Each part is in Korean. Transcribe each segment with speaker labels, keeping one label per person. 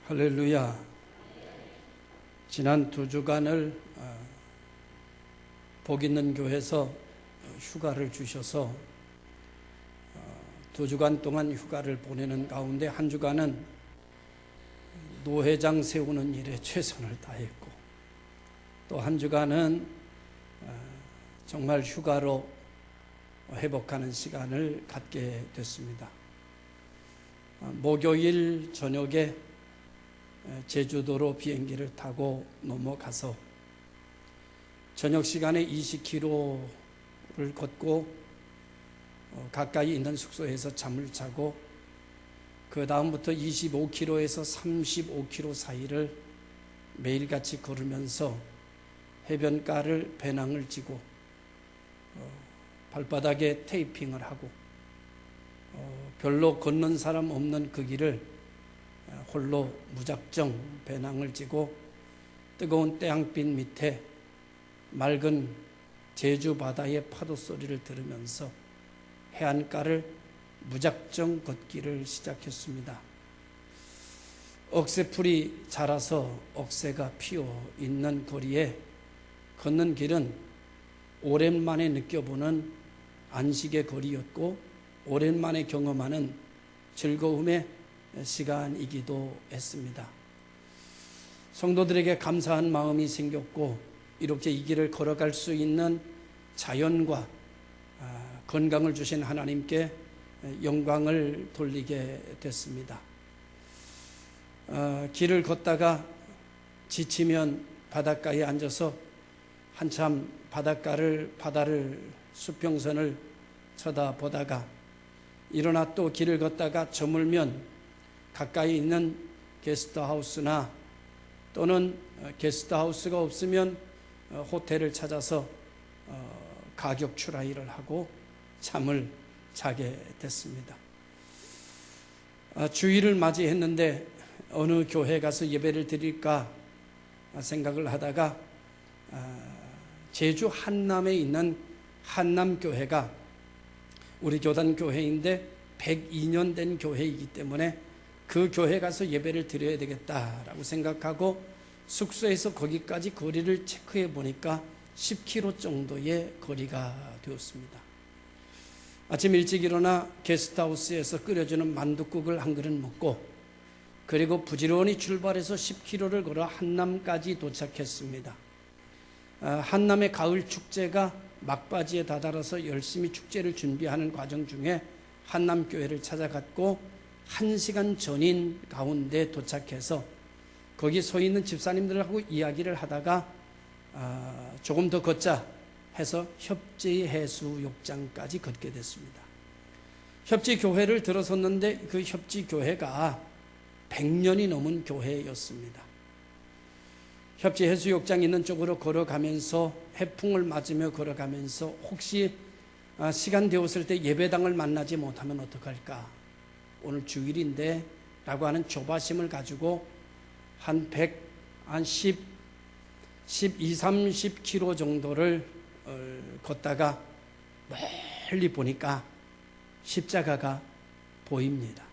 Speaker 1: 할렐루야. 지난 2주간을 복 있는 교회에서 휴가를 주셔서 2주간 동안 휴가를 보내는 가운데 한 주간은 노회장 세우는 일에 최선을 다했고, 또 한 주간은 정말 휴가로 회복하는 시간을 갖게 됐습니다. 목요일 저녁에 제주도로 비행기를 타고 넘어가서 저녁 시간에 20km를 걷고 가까이 있는 숙소에서 잠을 자고, 그 다음부터 25km에서 35km 사이를 매일같이 걸으면서 해변가를 배낭을 지고 발바닥에 테이핑을 하고 별로 걷는 사람 없는 그 길을 홀로 무작정 배낭을 지고 뜨거운 태양빛 밑에 맑은 제주 바다의 파도 소리를 들으면서 해안가를 무작정 걷기를 시작했습니다. 억새풀이 자라서 억새가 피어 있는 거리에 걷는 길은 오랜만에 느껴보는 안식의 거리였고, 오랜만에 경험하는 즐거움의 시간이기도 했습니다. 성도들에게 감사한 마음이 생겼고, 이렇게 이 길을 걸어갈 수 있는 자연과 건강을 주신 하나님께 영광을 돌리게 됐습니다. 길을 걷다가 지치면 바닷가에 앉아서 한참 바다를 수평선을 쳐다보다가 일어나 또 길을 걷다가 저물면 가까이 있는 게스트하우스나 또는 게스트하우스가 없으면 호텔을 찾아서 가격 추라이를 하고 잠을 자게 됐습니다. 주일을 맞이했는데 어느 교회에 가서 예배를 드릴까 생각을 하다가 제주 한남에 있는 한남교회가 우리 교단 교회인데 102년 된 교회이기 때문에 그 교회 가서 예배를 드려야 되겠다라고 생각하고 숙소에서 거기까지 거리를 체크해 보니까 10km 정도의 거리가 되었습니다. 아침 일찍 일어나 게스트하우스에서 끓여주는 만둣국을 한 그릇 먹고, 그리고 부지런히 출발해서 10km를 걸어 한남까지 도착했습니다. 한남의 가을 축제가 막바지에 다다라서 열심히 축제를 준비하는 과정 중에 한남교회를 찾아갔고, 1시간 전인 가운데 도착해서 거기 서 있는 집사님들하고 이야기를 하다가 조금 더 걷자 해서 협지해수욕장까지 걷게 됐습니다. 협지교회를 들어섰는데 그 협지교회가 100년이 넘은 교회였습니다. 협지해수욕장 있는 쪽으로 걸어가면서 해풍을 맞으며 걸어가면서 혹시 시간 되었을 때 예배당을 만나지 못하면 어떡할까, 오늘 주일인데 라고 하는 조바심을 가지고 한 12, 30km 정도를 걷다가 멀리 보니까 십자가가 보입니다.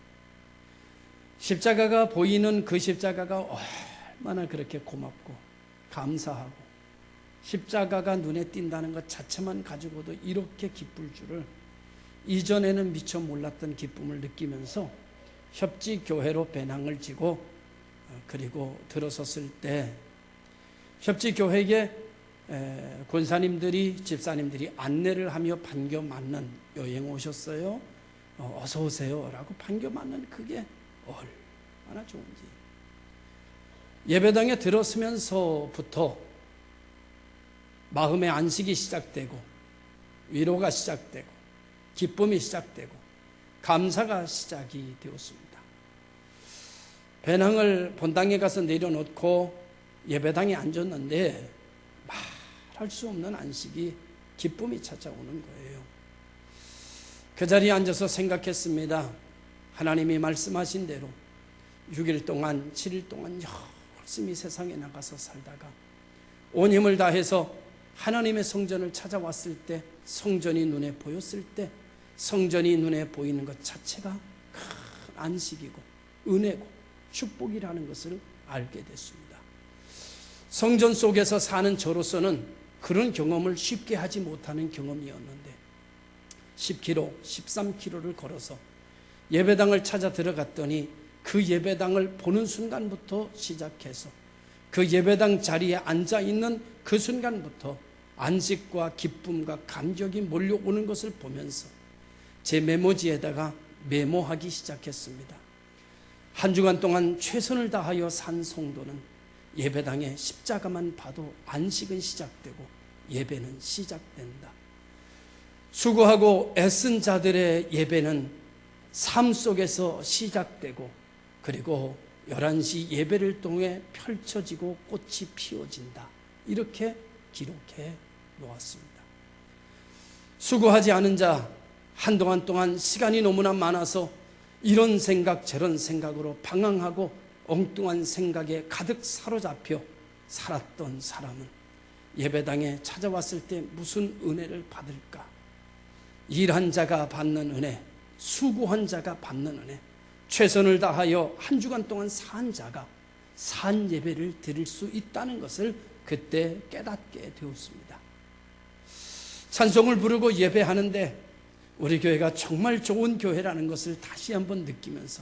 Speaker 1: 십자가가 보이는 그 십자가가 얼마나 그렇게 고맙고 감사하고, 십자가가 눈에 띈다는 것 자체만 가지고도 이렇게 기쁠 줄을 이전에는 미처 몰랐던 기쁨을 느끼면서 협지교회로 배낭을 지고 그리고 들어섰을 때 협지교회에 권사님들이 집사님들이 안내를 하며 반겨 맞는, 여행 오셨어요? 어서 오세요 라고 반겨 맞는 그게 얼마나 좋은지. 예배당에 들어서면서부터 마음의 안식이 시작되고 위로가 시작되고 기쁨이 시작되고 감사가 시작이 되었습니다. 배낭을 본당에 가서 내려놓고 예배당에 앉았는데 말할 수 없는 안식이, 기쁨이 찾아오는 거예요. 그 자리에 앉아서 생각했습니다. 하나님이 말씀하신 대로 6일 동안 7일 동안 열심히 세상에 나가서 살다가 온 힘을 다해서 하나님의 성전을 찾아왔을 때, 성전이 눈에 보였을 때, 성전이 눈에 보이는 것 자체가 큰 안식이고 은혜고 축복이라는 것을 알게 됐습니다. 성전 속에서 사는 저로서는 그런 경험을 쉽게 하지 못하는 경험이었는데 10km, 13km를 걸어서 예배당을 찾아 들어갔더니 그 예배당을 보는 순간부터 시작해서 그 예배당 자리에 앉아있는 그 순간부터 안식과 기쁨과 감격이 몰려오는 것을 보면서 제 메모지에다가 메모하기 시작했습니다. 한 주간 동안 최선을 다하여 산 성도는 예배당에 십자가만 봐도 안식은 시작되고 예배는 시작된다. 수고하고 애쓴 자들의 예배는 삶 속에서 시작되고 그리고 11시 예배를 통해 펼쳐지고 꽃이 피어진다. 이렇게 기록해 놓았습니다. 수고하지 않은 자, 한동안 동안 시간이 너무나 많아서 이런 생각 저런 생각으로 방황하고 엉뚱한 생각에 가득 사로잡혀 살았던 사람은 예배당에 찾아왔을 때 무슨 은혜를 받을까? 일한 자가 받는 은혜, 수고한 자가 받는 은혜, 최선을 다하여 한 주간 동안 산 자가 산 예배를 드릴 수 있다는 것을 그때 깨닫게 되었습니다. 찬송을 부르고 예배하는데 우리 교회가 정말 좋은 교회라는 것을 다시 한번 느끼면서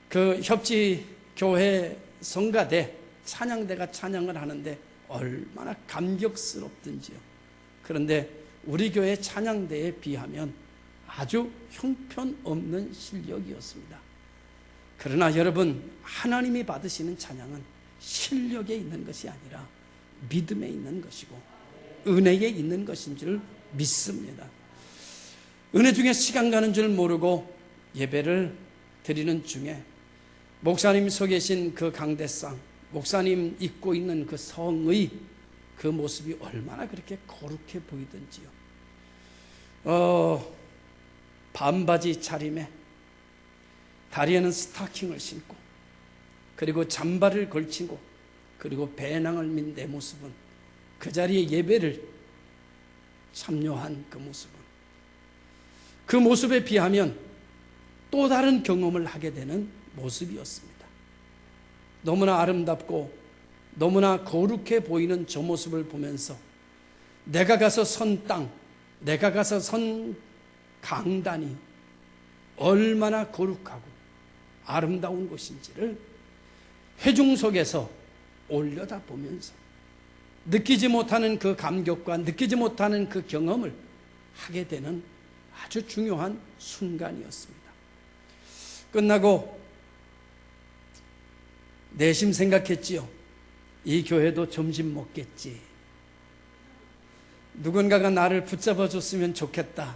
Speaker 1: 그 협지교회 성가대 찬양대가 찬양을 하는데 얼마나 감격스럽든지요. 그런데 우리 교회 찬양대에 비하면 아주 형편없는 실력이었습니다. 그러나 여러분, 하나님이 받으시는 찬양은 실력에 있는 것이 아니라 믿음에 있는 것이고 은혜에 있는 것인 줄 믿습니다. 은혜 중에 시간 가는 줄 모르고 예배를 드리는 중에 목사님 서 계신 그 강대상, 목사님 입고 있는 그 성의 그 모습이 얼마나 그렇게 거룩해 보이던지요. 반바지 차림에 다리에는 스타킹을 신고 그리고 잠바를 걸치고 그리고 배낭을 민 내 모습은 그 자리에 예배를 참여한 그 모습에 비하면 또 다른 경험을 하게 되는 모습이었습니다. 너무나 아름답고 너무나 거룩해 보이는 저 모습을 보면서 내가 가서 선 땅, 내가 가서 선 강단이 얼마나 거룩하고 아름다운 곳인지를 회중 속에서 올려다보면서 느끼지 못하는 그 감격과 느끼지 못하는 그 경험을 하게 되는 아주 중요한 순간이었습니다. 끝나고 내심 생각했지요. 이 교회도 점심 먹겠지. 누군가가 나를 붙잡아 줬으면 좋겠다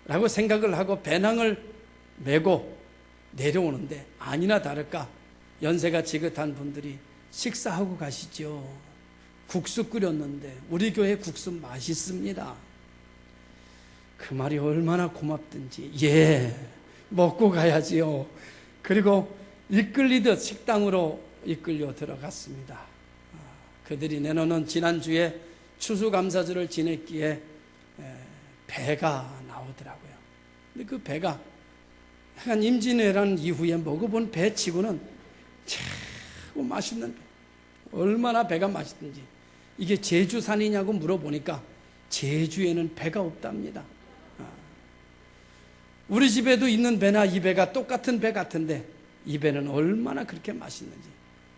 Speaker 1: 라고 생각을 하고 배낭을 메고 내려오는데 아니나 다를까 연세가 지긋한 분들이 식사하고 가시죠. 국수 끓였는데 우리 교회 국수 맛있습니다. 그 말이 얼마나 고맙든지 예, 먹고 가야지요. 그리고 이끌리듯 식당으로 이끌려 들어갔습니다. 그들이 내놓는 지난주에 추수감사절을 지냈기에 배가 나오더라고요. 근데 그 배가 약간 임진왜란 이후에 먹어본 배치고는 최고 맛있는 배. 얼마나 배가 맛있든지. 이게 제주산이냐고 물어보니까 제주에는 배가 없답니다. 우리 집에도 있는 배나 이 배가 똑같은 배 같은데 이 배는 얼마나 그렇게 맛있는지.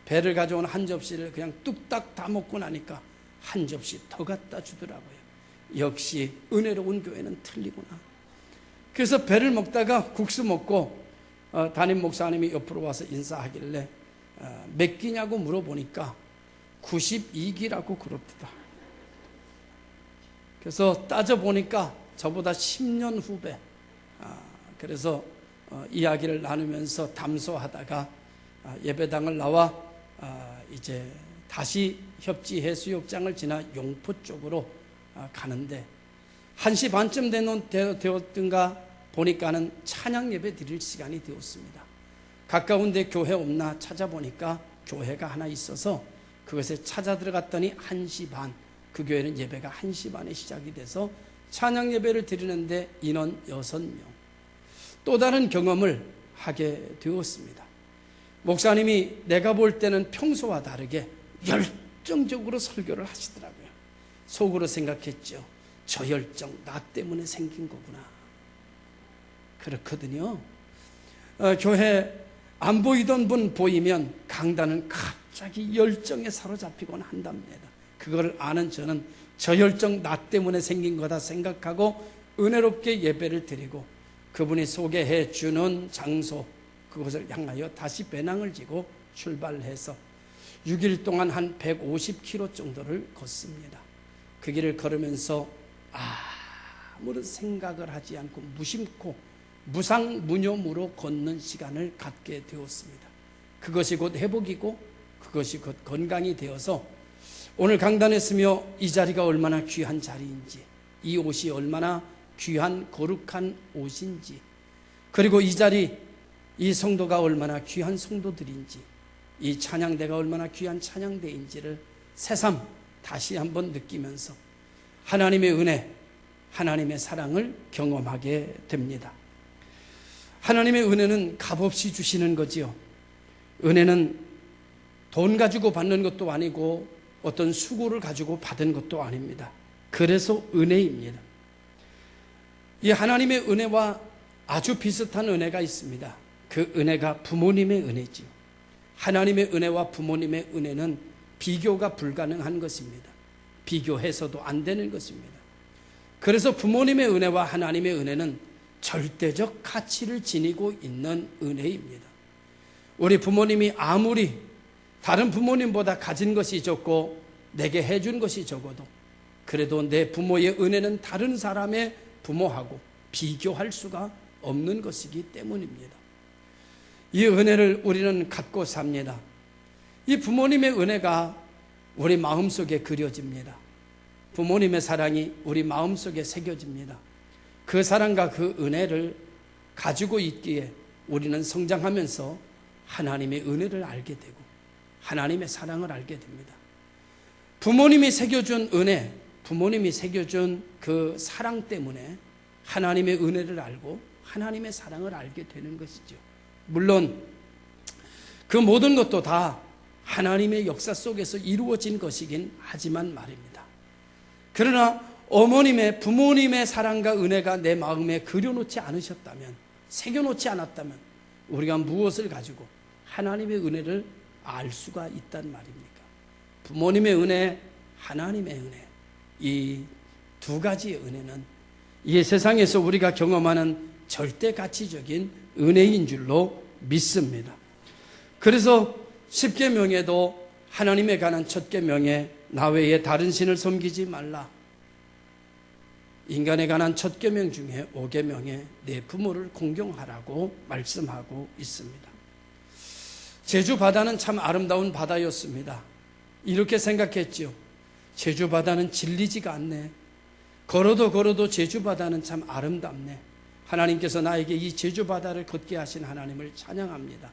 Speaker 1: 배를 가져온 한 접시를 그냥 뚝딱 다 먹고 나니까 한 접시 더 갖다 주더라고요. 역시 은혜로운 교회는 틀리구나. 그래서 배를 먹다가 국수 먹고 담임 목사님이 옆으로 와서 인사하길래 몇 끼냐고 물어보니까 92기라고 그럽니다. 그래서 따져보니까 저보다 10년 후배. 그래서 이야기를 나누면서 담소하다가 예배당을 나와 이제 다시 협지 해수욕장을 지나 용포 쪽으로 가는데 1시 반쯤 되었든가 보니까는 찬양 예배 드릴 시간이 되었습니다. 가까운데 교회 없나 찾아보니까 교회가 하나 있어서 그것에 찾아 들어갔더니 1시 반, 그 교회는 예배가 1시 반에 시작이 돼서 찬양 예배를 드리는데 인원 6명. 또 다른 경험을 하게 되었습니다. 목사님이 내가 볼 때는 평소와 다르게 열정적으로 설교를 하시더라고요. 속으로 생각했죠. 저 열정 나 때문에 생긴 거구나. 그렇거든요. 교회 안 보이던 분 보이면 강단은 갑자기 열정에 사로잡히곤 한답니다. 그걸 아는 저는 저 열정 나 때문에 생긴 거다 생각하고 은혜롭게 예배를 드리고 그분이 소개해 주는 장소 그것을 향하여 다시 배낭을 지고 출발해서 6일 동안 한 150km 정도를 걷습니다. 그 길을 걸으면서 아무런 생각을 하지 않고 무심코 무상무념으로 걷는 시간을 갖게 되었습니다. 그것이 곧 회복이고 그것이 곧 건강이 되어서 오늘 강단에 서며 이 자리가 얼마나 귀한 자리인지, 이 옷이 얼마나 귀한 거룩한 옷인지, 그리고 이 자리, 이 성도가 얼마나 귀한 성도들인지, 이 찬양대가 얼마나 귀한 찬양대인지를 새삼 다시 한번 느끼면서 하나님의 은혜, 하나님의 사랑을 경험하게 됩니다. 하나님의 은혜는 값없이 주시는 거지요. 은혜는 돈 가지고 받는 것도 아니고 어떤 수고를 가지고 받은 것도 아닙니다. 그래서 은혜입니다. 이 하나님의 은혜와 아주 비슷한 은혜가 있습니다. 그 은혜가 부모님의 은혜지요. 하나님의 은혜와 부모님의 은혜는 비교가 불가능한 것입니다. 비교해서도 안 되는 것입니다. 그래서 부모님의 은혜와 하나님의 은혜는 절대적 가치를 지니고 있는 은혜입니다. 우리 부모님이 아무리 다른 부모님보다 가진 것이 적고 내게 해준 것이 적어도 그래도 내 부모의 은혜는 다른 사람의 부모하고 비교할 수가 없는 것이기 때문입니다. 이 은혜를 우리는 갖고 삽니다. 이 부모님의 은혜가 우리 마음속에 그려집니다. 부모님의 사랑이 우리 마음속에 새겨집니다. 그 사랑과 그 은혜를 가지고 있기에 우리는 성장하면서 하나님의 은혜를 알게 되고 하나님의 사랑을 알게 됩니다. 부모님이 새겨준 은혜, 부모님이 새겨준 그 사랑 때문에 하나님의 은혜를 알고 하나님의 사랑을 알게 되는 것이죠. 물론 그 모든 것도 다 하나님의 역사 속에서 이루어진 것이긴 하지만 말입니다. 그러나 어머님의, 부모님의 사랑과 은혜가 내 마음에 그려놓지 않으셨다면, 새겨놓지 않았다면 우리가 무엇을 가지고 하나님의 은혜를 알 수가 있단 말입니까? 부모님의 은혜, 하나님의 은혜, 이 두 가지의 은혜는 이 세상에서 우리가 경험하는 절대 가치적인 은혜인 줄로 믿습니다. 그래서 10계명에도 하나님에 관한 첫 계명에 나 외에 다른 신을 섬기지 말라, 인간에 관한 첫 계명 중에 5계명에 내 부모를 공경하라고 말씀하고 있습니다. 제주 바다는 참 아름다운 바다였습니다. 이렇게 생각했죠. 제주 바다는 질리지가 않네. 걸어도 제주 바다는 참 아름답네. 하나님께서 나에게 이 제주 바다를 걷게 하신 하나님을 찬양합니다.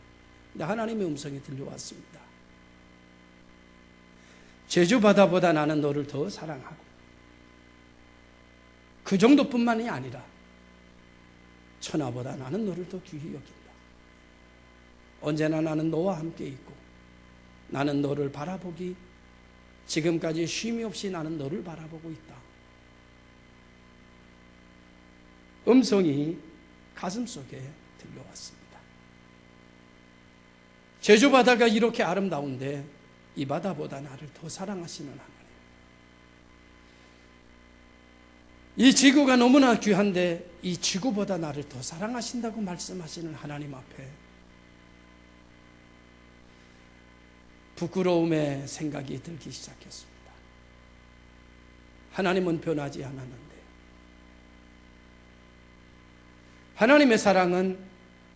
Speaker 1: 근데 하나님의 음성이 들려왔습니다. 제주 바다보다 나는 너를 더 사랑하고, 그 정도뿐만이 아니라 천하보다 나는 너를 더 귀히 여긴다. 언제나 나는 너와 함께 있고 나는 너를 바라보기, 지금까지 쉼이 없이 나는 너를 바라보고 있다. 음성이 가슴속에 들려왔습니다. 제주 바다가 이렇게 아름다운데 이 바다보다 나를 더 사랑하시는 하나님, 이 지구가 너무나 귀한데 이 지구보다 나를 더 사랑하신다고 말씀하시는 하나님 앞에 부끄러움의 생각이 들기 시작했습니다. 하나님은 변하지 않았는데, 하나님의 사랑은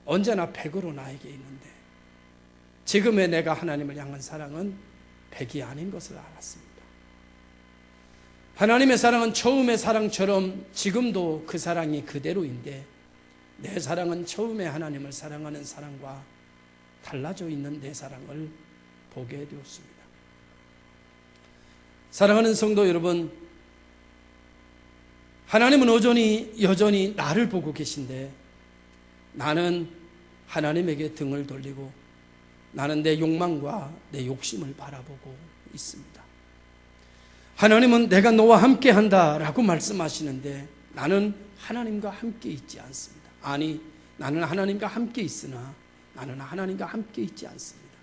Speaker 1: 언제나 100으로 나에게 있는데 지금의 내가 하나님을 향한 사랑은 100이 아닌 것을 알았습니다. 하나님의 사랑은 처음의 사랑처럼 지금도 그 사랑이 그대로인데 내 사랑은 처음에 하나님을 사랑하는 사랑과 달라져 있는 내 사랑을 보게 되었습니다. 사랑하는 성도 여러분, 하나님은 여전히 나를 보고 계신데 나는 하나님에게 등을 돌리고 나는 내 욕망과 내 욕심을 바라보고 있습니다. 하나님은 내가 너와 함께 한다라고 말씀하시는데 나는 하나님과 함께 있지 않습니다. 아니, 나는 하나님과 함께 있으나 나는 하나님과 함께 있지 않습니다.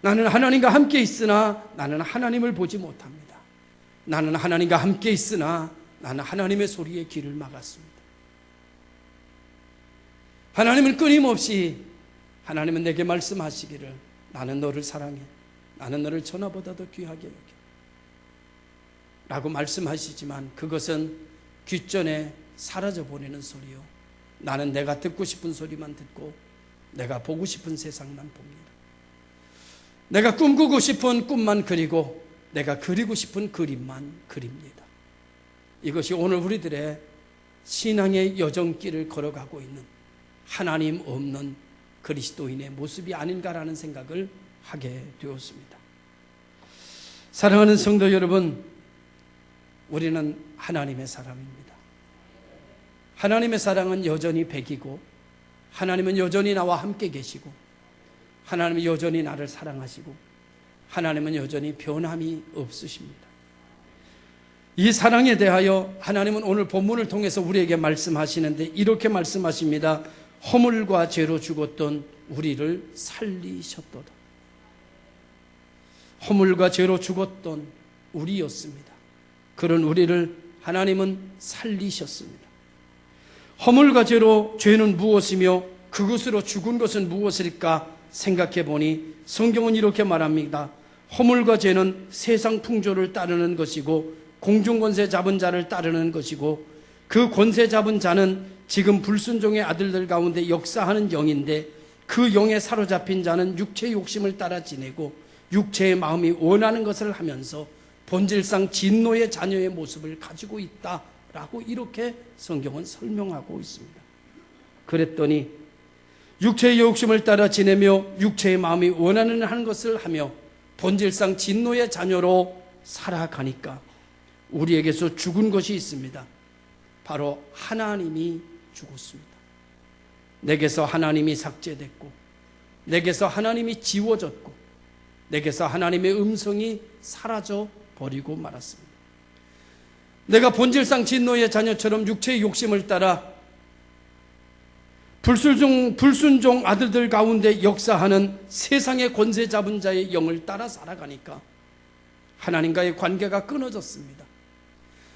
Speaker 1: 나는 하나님과 함께 있으나 나는 하나님을 보지 못합니다. 나는 하나님과 함께 있으나 나는 하나님의 소리에 귀를 막았습니다. 하나님은 끊임없이 하나님은 내게 말씀하시기를 나는 너를 사랑해. 나는 너를 천하보다도 귀하게 여겨. 라고 말씀하시지만 그것은 귓전에 사라져버리는 소리요. 나는 내가 듣고 싶은 소리만 듣고 내가 보고 싶은 세상만 봅니다. 내가 꿈꾸고 싶은 꿈만 그리고 내가 그리고 싶은 그림만 그립니다. 이것이 오늘 우리들의 신앙의 여정길을 걸어가고 있는 하나님 없는 그리스도인의 모습이 아닌가라는 생각을 하게 되었습니다. 사랑하는 성도 여러분, 우리는 하나님의 사람입니다. 하나님의 사랑은 여전히 100이고 하나님은 여전히 나와 함께 계시고 하나님은 여전히 나를 사랑하시고 하나님은 여전히 변함이 없으십니다. 이 사랑에 대하여 하나님은 오늘 본문을 통해서 우리에게 말씀하시는데 이렇게 말씀하십니다. 허물과 죄로 죽었던 우리를 살리셨도다. 허물과 죄로 죽었던 우리였습니다. 그런 우리를 하나님은 살리셨습니다. 허물과 죄로 죄는 무엇이며 그것으로 죽은 것은 무엇일까 생각해 보니 성경은 이렇게 말합니다. 허물과 죄는 세상 풍조를 따르는 것이고 공중권세 잡은 자를 따르는 것이고 그 권세 잡은 자는 지금 불순종의 아들들 가운데 역사하는 영인데 그 영에 사로잡힌 자는 육체의 욕심을 따라 지내고 육체의 마음이 원하는 것을 하면서 본질상 진노의 자녀의 모습을 가지고 있다라고 이렇게 성경은 설명하고 있습니다. 그랬더니 육체의 욕심을 따라 지내며 육체의 마음이 원하는 것을 하며 본질상 진노의 자녀로 살아가니까 우리에게서 죽은 것이 있습니다. 바로 하나님이 죽었습니다. 내게서 하나님이 삭제됐고 내게서 하나님이 지워졌고 내게서 하나님의 음성이 사라져 버리고 말았습니다. 내가 본질상 진노의 자녀처럼 육체의 욕심을 따라 불순종 아들들 가운데 역사하는 세상의 권세 잡은 자의 영을 따라 살아가니까 하나님과의 관계가 끊어졌습니다.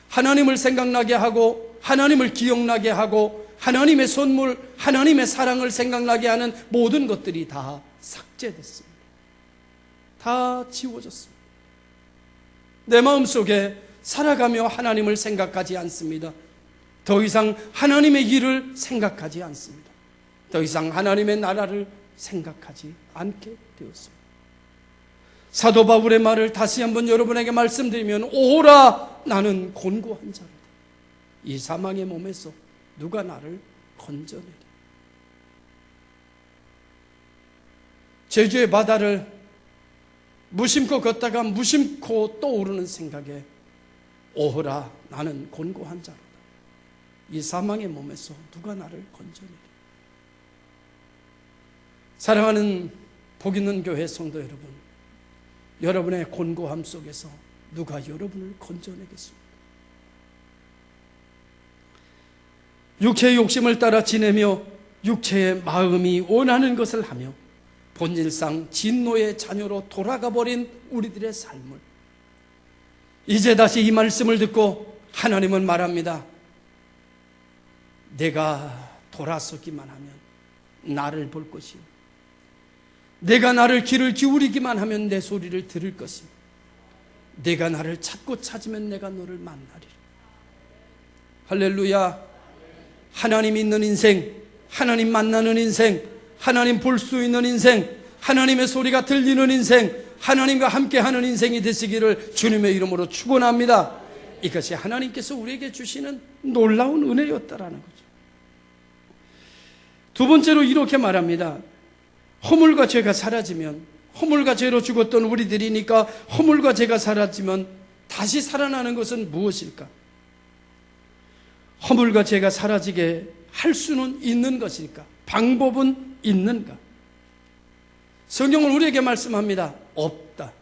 Speaker 1: 하나님을 생각나게 하고 하나님을 기억나게 하고 하나님의 선물, 하나님의 사랑을 생각나게 하는 모든 것들이 다 삭제됐습니다. 다 지워졌습니다. 내 마음속에 살아가며 하나님을 생각하지 않습니다. 더 이상 하나님의 일을 생각하지 않습니다. 더 이상 하나님의 나라를 생각하지 않게 되었습니다. 사도 바울의 말을 다시 한번 여러분에게 말씀드리면 오라 나는 곤고한 자로다. 이 사망의 몸에서 누가 나를 건져내리. 제주의 바다를 무심코 걷다가 무심코 떠오르는 생각에 오라 나는 곤고한 자로다. 이 사망의 몸에서 누가 나를 건져내리. 사랑하는 복 있는 교회 성도 여러분, 여러분의 곤고함 속에서 누가 여러분을 건져내겠습니까? 육체의 욕심을 따라 지내며 육체의 마음이 원하는 것을 하며 본질상 진노의 자녀로 돌아가 버린 우리들의 삶을 이제 다시 이 말씀을 듣고 하나님은 말합니다. 내가 돌아서기만 하면 나를 볼 것이요 내가 나를 귀를 기울이기만 하면 내 소리를 들을 것이요 내가 나를 찾고 찾으면 내가 너를 만나리라. 할렐루야. 하나님 있는 인생, 하나님 만나는 인생, 하나님 볼 수 있는 인생, 하나님의 소리가 들리는 인생, 하나님과 함께하는 인생이 되시기를 주님의 이름으로 축원합니다. 이것이 하나님께서 우리에게 주시는 놀라운 은혜였다라는 거죠. 두 번째로 이렇게 말합니다. 허물과 죄가 사라지면, 허물과 죄로 죽었던 우리들이니까 허물과 죄가 사라지면 다시 살아나는 것은 무엇일까? 허물과 죄가 사라지게 할 수는 있는 것일까? 방법은 있는가? 성경은 우리에게 말씀합니다. 없다.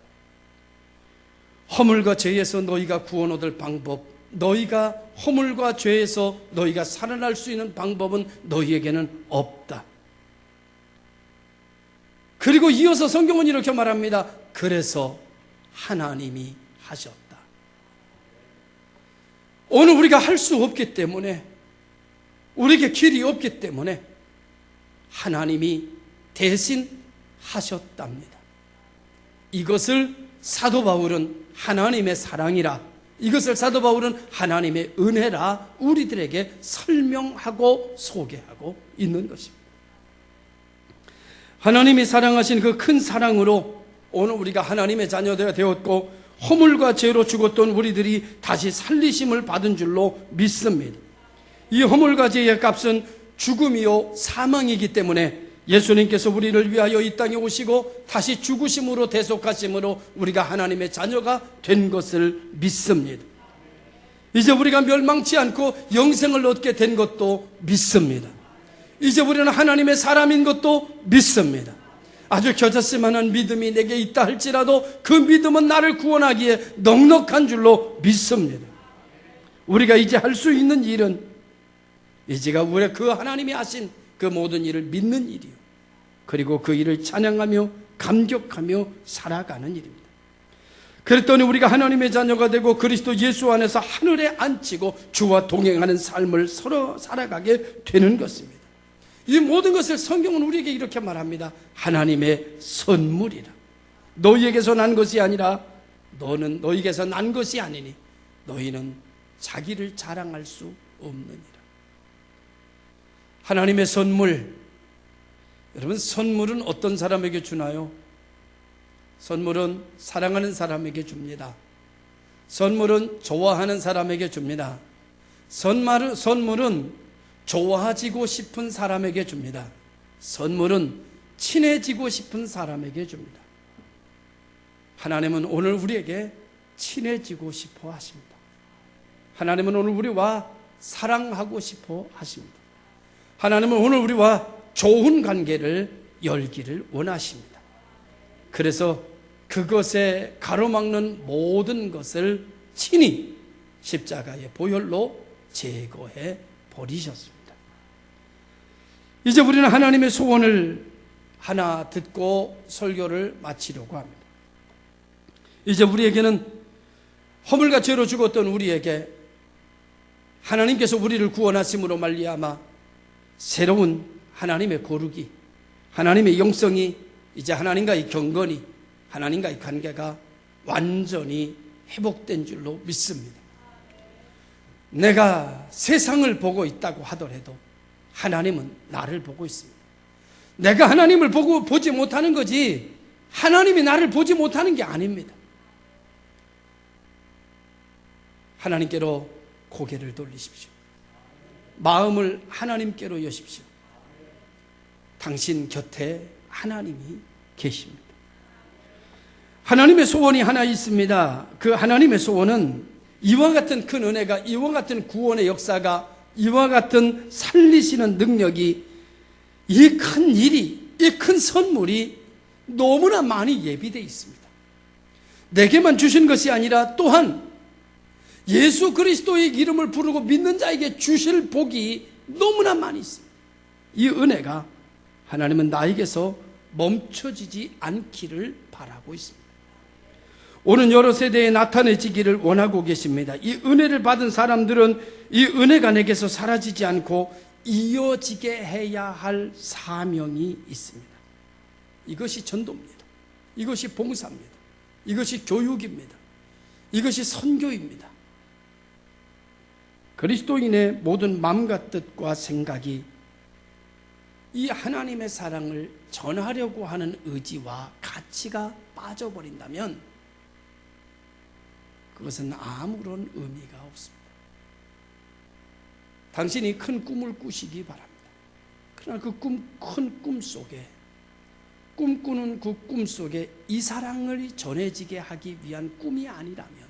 Speaker 1: 허물과 죄에서 너희가 구원 얻을 방법, 너희가 허물과 죄에서 너희가 살아날 수 있는 방법은 너희에게는 없다. 그리고 이어서 성경은 이렇게 말합니다. 그래서 하나님이 하셨다. 오늘 우리가 할 수 없기 때문에, 우리에게 길이 없기 때문에 하나님이 대신 하셨답니다. 이것을 사도 바울은 하나님의 사랑이라, 이것을 사도 바울은 하나님의 은혜라 우리들에게 설명하고 소개하고 있는 것입니다. 하나님이 사랑하신 그 큰 사랑으로 오늘 우리가 하나님의 자녀가 되었고 허물과 죄로 죽었던 우리들이 다시 살리심을 받은 줄로 믿습니다. 이 허물과 죄의 값은 죽음이요 사망이기 때문에 예수님께서 우리를 위하여 이 땅에 오시고 다시 죽으심으로 대속하심으로 우리가 하나님의 자녀가 된 것을 믿습니다. 이제 우리가 멸망치 않고 영생을 얻게 된 것도 믿습니다. 이제 우리는 하나님의 사람인 것도 믿습니다. 아주 겨자씨만한 믿음이 내게 있다 할지라도 그 믿음은 나를 구원하기에 넉넉한 줄로 믿습니다. 우리가 이제 할 수 있는 일은 이제가 우리 그 하나님이 하신 그 모든 일을 믿는 일이요, 그리고 그 일을 찬양하며 감격하며 살아가는 일입니다. 그랬더니 우리가 하나님의 자녀가 되고 그리스도 예수 안에서 하늘에 앉히고 주와 동행하는 삶을 서로 살아가게 되는 것입니다. 이 모든 것을 성경은 우리에게 이렇게 말합니다. 하나님의 선물이라. 너희에게서 난 것이 아니라 너는 너희에게서 난 것이 아니니 너희는 자기를 자랑할 수 없느니라. 하나님의 선물. 여러분, 선물은 어떤 사람에게 주나요? 선물은 사랑하는 사람에게 줍니다. 선물은 좋아하는 사람에게 줍니다. 선물은 좋아지고 싶은 사람에게 줍니다. 선물은 친해지고 싶은 사람에게 줍니다. 하나님은 오늘 우리에게 친해지고 싶어 하십니다. 하나님은 오늘 우리와 사랑하고 싶어 하십니다. 하나님은 오늘 우리와 좋은 관계를 열기를 원하십니다. 그래서 그것에 가로막는 모든 것을 친히 십자가의 보혈로 제거해 버리셨습니다. 이제 우리는 하나님의 소원을 하나 듣고 설교를 마치려고 합니다. 이제 우리에게는 허물과 죄로 죽었던 우리에게 하나님께서 우리를 구원하심으로 말미암아 새로운 하나님의 거룩이, 하나님의 영성이, 이제 하나님과의 경건이, 하나님과의 관계가 완전히 회복된 줄로 믿습니다. 내가 세상을 보고 있다고 하더라도 하나님은 나를 보고 있습니다. 내가 하나님을 보지 못하는 거지 하나님이 나를 보지 못하는 게 아닙니다. 하나님께로 고개를 돌리십시오. 마음을 하나님께로 여십시오. 당신 곁에 하나님이 계십니다. 하나님의 소원이 하나 있습니다. 그 하나님의 소원은 이와 같은 큰 은혜가, 이와 같은 구원의 역사가, 이와 같은 살리시는 능력이, 이 큰 일이, 이 큰 선물이 너무나 많이 예비되어 있습니다. 내게만 주신 것이 아니라 또한 예수 그리스도의 이름을 부르고 믿는 자에게 주실 복이 너무나 많이 있습니다. 이 은혜가 하나님은 나에게서 멈춰지지 않기를 바라고 있습니다. 오는 여러 세대에 나타내지기를 원하고 계십니다. 이 은혜를 받은 사람들은 이 은혜가 내게서 사라지지 않고 이어지게 해야 할 사명이 있습니다. 이것이 전도입니다. 이것이 봉사입니다. 이것이 교육입니다. 이것이 선교입니다. 그리스도인의 모든 마음과 뜻과 생각이 이 하나님의 사랑을 전하려고 하는 의지와 가치가 빠져버린다면 그것은 아무런 의미가 없습니다. 당신이 큰 꿈을 꾸시기 바랍니다. 그러나 그 큰 꿈 속에, 꿈꾸는 그 꿈 속에 이 사랑을 전해지게 하기 위한 꿈이 아니라면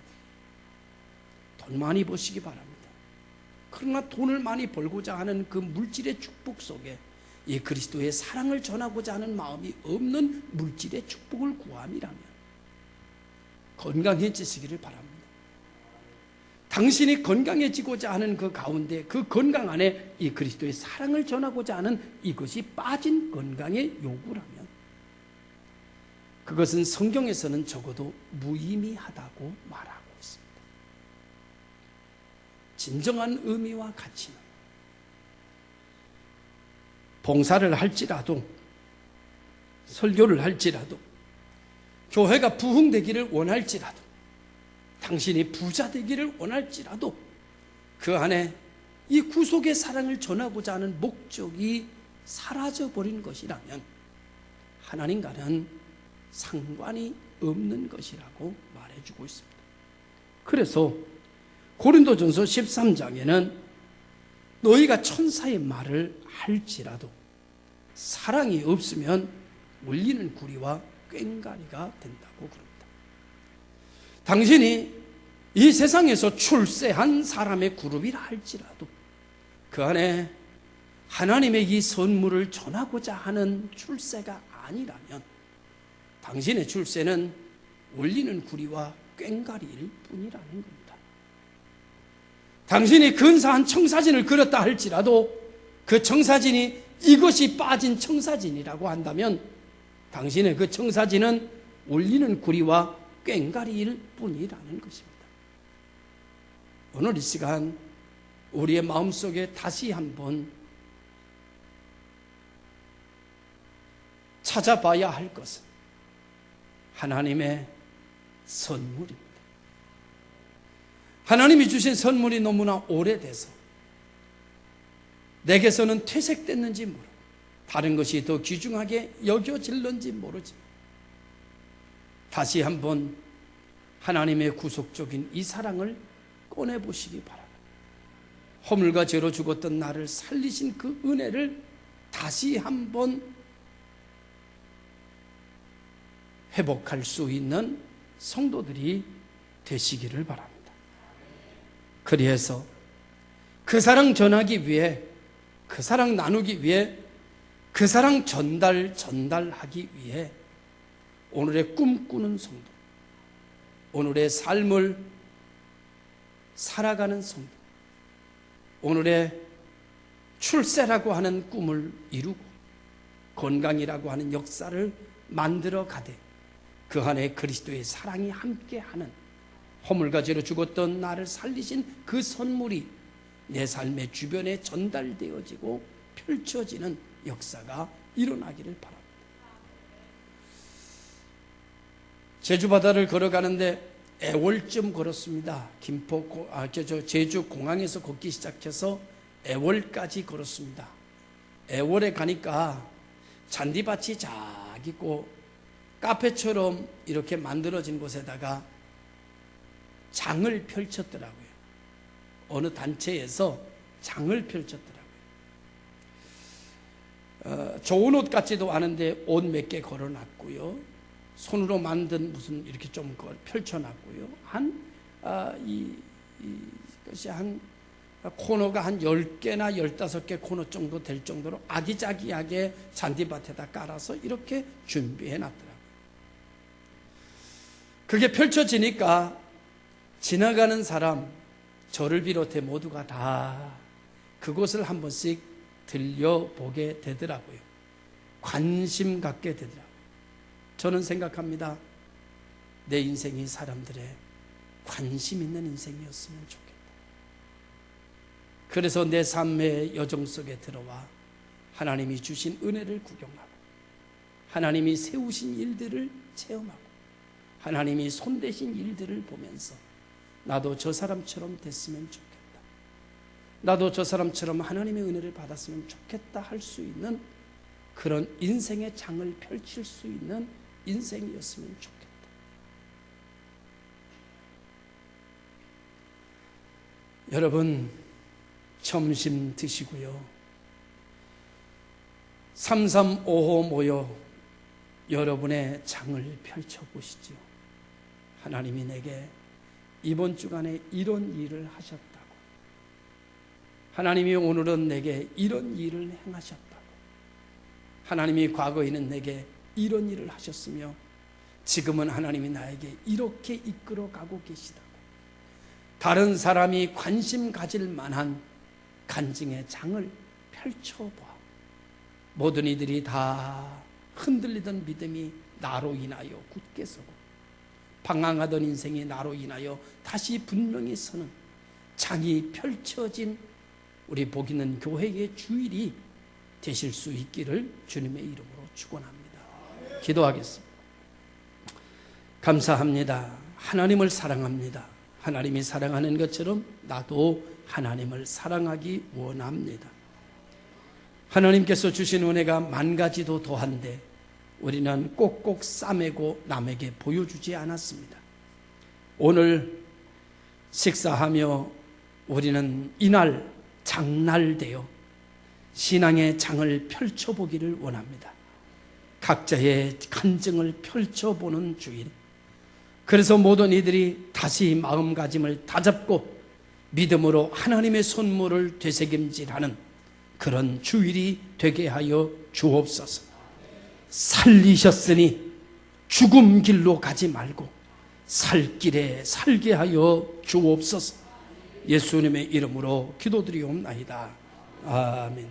Speaker 1: 돈 많이 버시기 바랍니다. 그러나 돈을 많이 벌고자 하는 그 물질의 축복 속에 이 그리스도의 사랑을 전하고자 하는 마음이 없는 물질의 축복을 구함이라면 건강해지시기를 바랍니다. 당신이 건강해지고자 하는 그 가운데 그 건강 안에 이 그리스도의 사랑을 전하고자 하는 이것이 빠진 건강의 요구라면 그것은 성경에서는 적어도 무의미하다고 말하고 있습니다. 진정한 의미와 가치는 봉사를 할지라도 설교를 할지라도 교회가 부흥되기를 원할지라도 당신이 부자 되기를 원할지라도 그 안에 이 구속의 사랑을 전하고자 하는 목적이 사라져버린 것이라면 하나님과는 상관이 없는 것이라고 말해주고 있습니다. 그래서 고린도전서 13장에는 너희가 천사의 말을 할지라도 사랑이 없으면 울리는 구리와 꽹가리가 된다고 그럽니다. 당신이 이 세상에서 출세한 사람의 그룹이라 할지라도 그 안에 하나님의 이 선물을 전하고자 하는 출세가 아니라면 당신의 출세는 울리는 구리와 꽹가리일 뿐이라는 겁니다. 당신이 근사한 청사진을 그렸다 할지라도 그 청사진이 이것이 빠진 청사진이라고 한다면 당신의 그 청사진은 울리는 구리와 꽹가리일 뿐이라는 것입니다. 오늘 이 시간 우리의 마음속에 다시 한번 찾아봐야 할 것은 하나님의 선물입니다. 하나님이 주신 선물이 너무나 오래돼서 내게서는 퇴색됐는지 모르고 다른 것이 더 귀중하게 여겨질는지 모르지만 다시 한번 하나님의 구속적인 이 사랑을 꺼내보시기 바랍니다. 허물과 죄로 죽었던 나를 살리신 그 은혜를 다시 한번 회복할 수 있는 성도들이 되시기를 바랍니다. 그래서 그 사랑 전하기 위해, 그 사랑 나누기 위해, 그 사랑 전달하기 위해 오늘의 꿈꾸는 성도, 오늘의 삶을 살아가는 성도, 오늘의 출세라고 하는 꿈을 이루고 건강이라고 하는 역사를 만들어 가되 그 안에 그리스도의 사랑이 함께하는 허물과 죄로 죽었던 나를 살리신 그 선물이 내 삶의 주변에 전달되어지고 펼쳐지는 역사가 일어나기를 바랍니다. 제주 바다를 걸어가는데 애월쯤 걸었습니다. 제주 공항에서 걷기 시작해서 애월까지 걸었습니다. 애월에 가니까 잔디밭이 쫙 있고 카페처럼 이렇게 만들어진 곳에다가 장을 펼쳤더라고요. 어느 단체에서 장을 펼쳤더라고요. 좋은 옷 같지도 않은데 옷 몇 개 걸어놨고요. 손으로 만든 무슨 이렇게 좀 펼쳐놨고요. 이것이 한 코너가 한 10개나 15개 코너 정도 될 정도로 아기자기하게 잔디밭에다 깔아서 이렇게 준비해놨더라고요. 그게 펼쳐지니까 지나가는 사람, 저를 비롯해 모두가 다 그곳을 한 번씩 들려보게 되더라고요. 관심 갖게 되더라고요. 저는 생각합니다. 내 인생이 사람들의 관심 있는 인생이었으면 좋겠다. 그래서 내 삶의 여정 속에 들어와 하나님이 주신 은혜를 구경하고 하나님이 세우신 일들을 체험하고 하나님이 손대신 일들을 보면서 나도 저 사람처럼 됐으면 좋겠다. 나도 저 사람처럼 하나님의 은혜를 받았으면 좋겠다 할 수 있는 그런 인생의 장을 펼칠 수 있는 인생이었으면 좋겠다. 여러분 점심 드시고요. 3355 모여 여러분의 장을 펼쳐보시죠. 하나님이 내게 이번 주간에 이런 일을 하셨다고, 하나님이 오늘은 내게 이런 일을 행하셨다고, 하나님이 과거에는 내게 이런 일을 하셨으며 지금은 하나님이 나에게 이렇게 이끌어가고 계시다고 다른 사람이 관심 가질 만한 간증의 장을 펼쳐봐. 모든 이들이 다 흔들리던 믿음이 나로 인하여 굳게 서고 방황하던 인생이 나로 인하여 다시 분명히 서는 장이 펼쳐진 우리 복 있는 교회의 주일이 되실 수 있기를 주님의 이름으로 축원합니다. 기도하겠습니다. 감사합니다. 하나님을 사랑합니다. 하나님이 사랑하는 것처럼 나도 하나님을 사랑하기 원합니다. 하나님께서 주신 은혜가 만 가지도 더한데 우리는 꼭꼭 싸매고 남에게 보여주지 않았습니다. 오늘 식사하며 우리는 이날 장날되어 신앙의 장을 펼쳐보기를 원합니다. 각자의 간증을 펼쳐보는 주일. 그래서 모든 이들이 다시 마음가짐을 다잡고 믿음으로 하나님의 선물을 되새김질하는 그런 주일이 되게 하여 주옵소서. 살리셨으니 죽음 길로 가지 말고 살 길에 살게 하여 주옵소서. 예수님의 이름으로 기도드리옵나이다. 아멘.